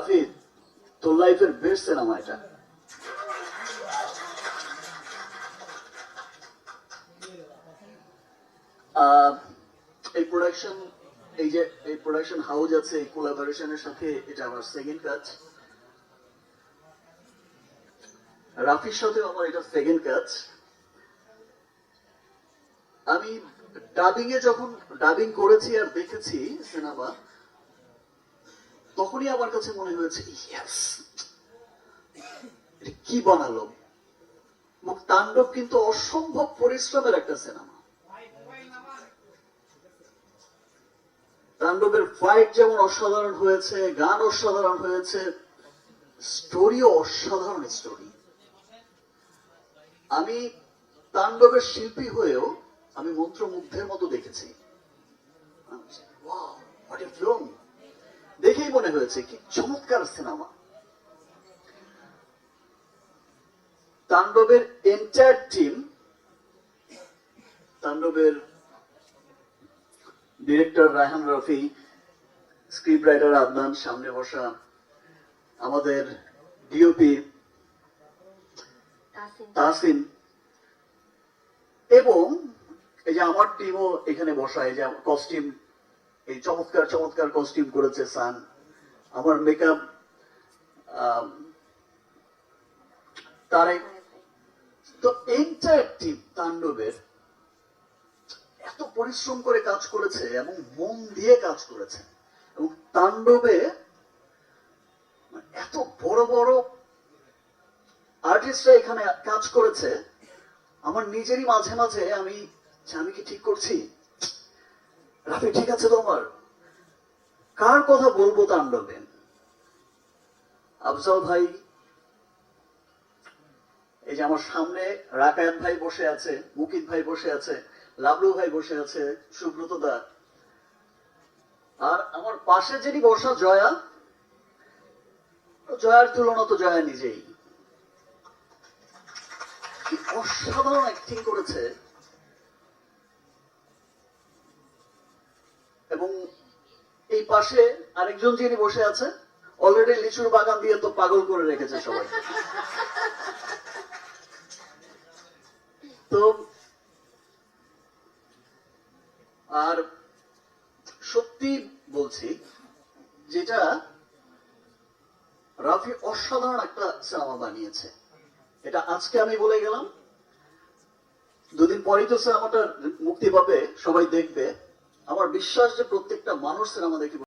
রাফি, তোর লাইফের best cinema এটা। এই প্রোডাকশন, এই যে এই প্রোডাকশন হাউস আছে, এই কোলাবোরেশনের সাথে এটা আমার সেকেন্ড কাজ। রাফির সাথে আমার এটা সেকেন্ড কাজ। আমি ডাবিং এ যখন ডাবিং করেছি আর দেখেছি সিনেমা, তখনই আমার কাছে মনে হয়েছে ইয়েস, কি বানালো। তাণ্ডব কিন্তু অসম্ভব পরিশ্রমের একটা সিনেমা। তাণ্ডবের ফাইট যেমন অসাধারণ হয়েছে, গান অসাধারণ হয়েছে, স্টোরিও অসাধারণ স্টোরি। আমি তাণ্ডবের শিল্পী হয়েও আমি মন্ত্রমুগ্ধের মতো দেখেছি। দেখেই মনে হয়েছে কি চমৎকার সিনেমা। তাণ্ডবের এন্টায়ার টিম, তাণ্ডবের director Raihan Rafi, script writer Adnan, সামনে বসা আমাদের ডিওপি তাহসিন, এবং এই যে আমার টিমও এখানে বসা, এই যে কস্টিউম, এই চমৎকার চমৎকার কস্টিউম করেছে সান, আমার মেকআপ তারেক। তো এন্টায়ার টিম তাণ্ডবের এত পরিশ্রম করে কাজ করেছে এবং মন দিয়ে কাজ করেছে, এবং তাণ্ডবে এত বড় বড় আর্টিস্টরা এখানে কাজ করেছে। আমার নিজেরই মাঝে মাঝে আমি কি ঠিক করছি, রাফি ঠিক আছে তোমার, কার কথা বলবো তাণ্ডবে? আফজাল ভাই, এই যে আমার সামনে রাকায়াত ভাই বসে আছে, মুকিত ভাই বসে আছে, লাবলু ভাই বসে আছে, সুব্রত দা, আর আমার পাশে যিনি বসা জয়া, জয়ার তুলনা তো জয়া নিজেই। কি অসাধারণ অ্যাক্টিং করেছে। এবং এই পাশে আরেকজন যিনি বসে আছে, অলরেডি লিচুর বাগান দিয়ে তো পাগল করে রেখেছে সবাই। তো আর সত্যি বলছি, যেটা রাফি অসাধারণ একটা সিনেমা বানিয়েছে, এটা আজকে আমি বলে গেলাম, দুদিন পরেই তো সিনেমাটা মুক্তি পাবে, সবাই দেখবে। আমার বিশ্বাস যে প্রত্যেকটা মানুষ সিনেমা দেখে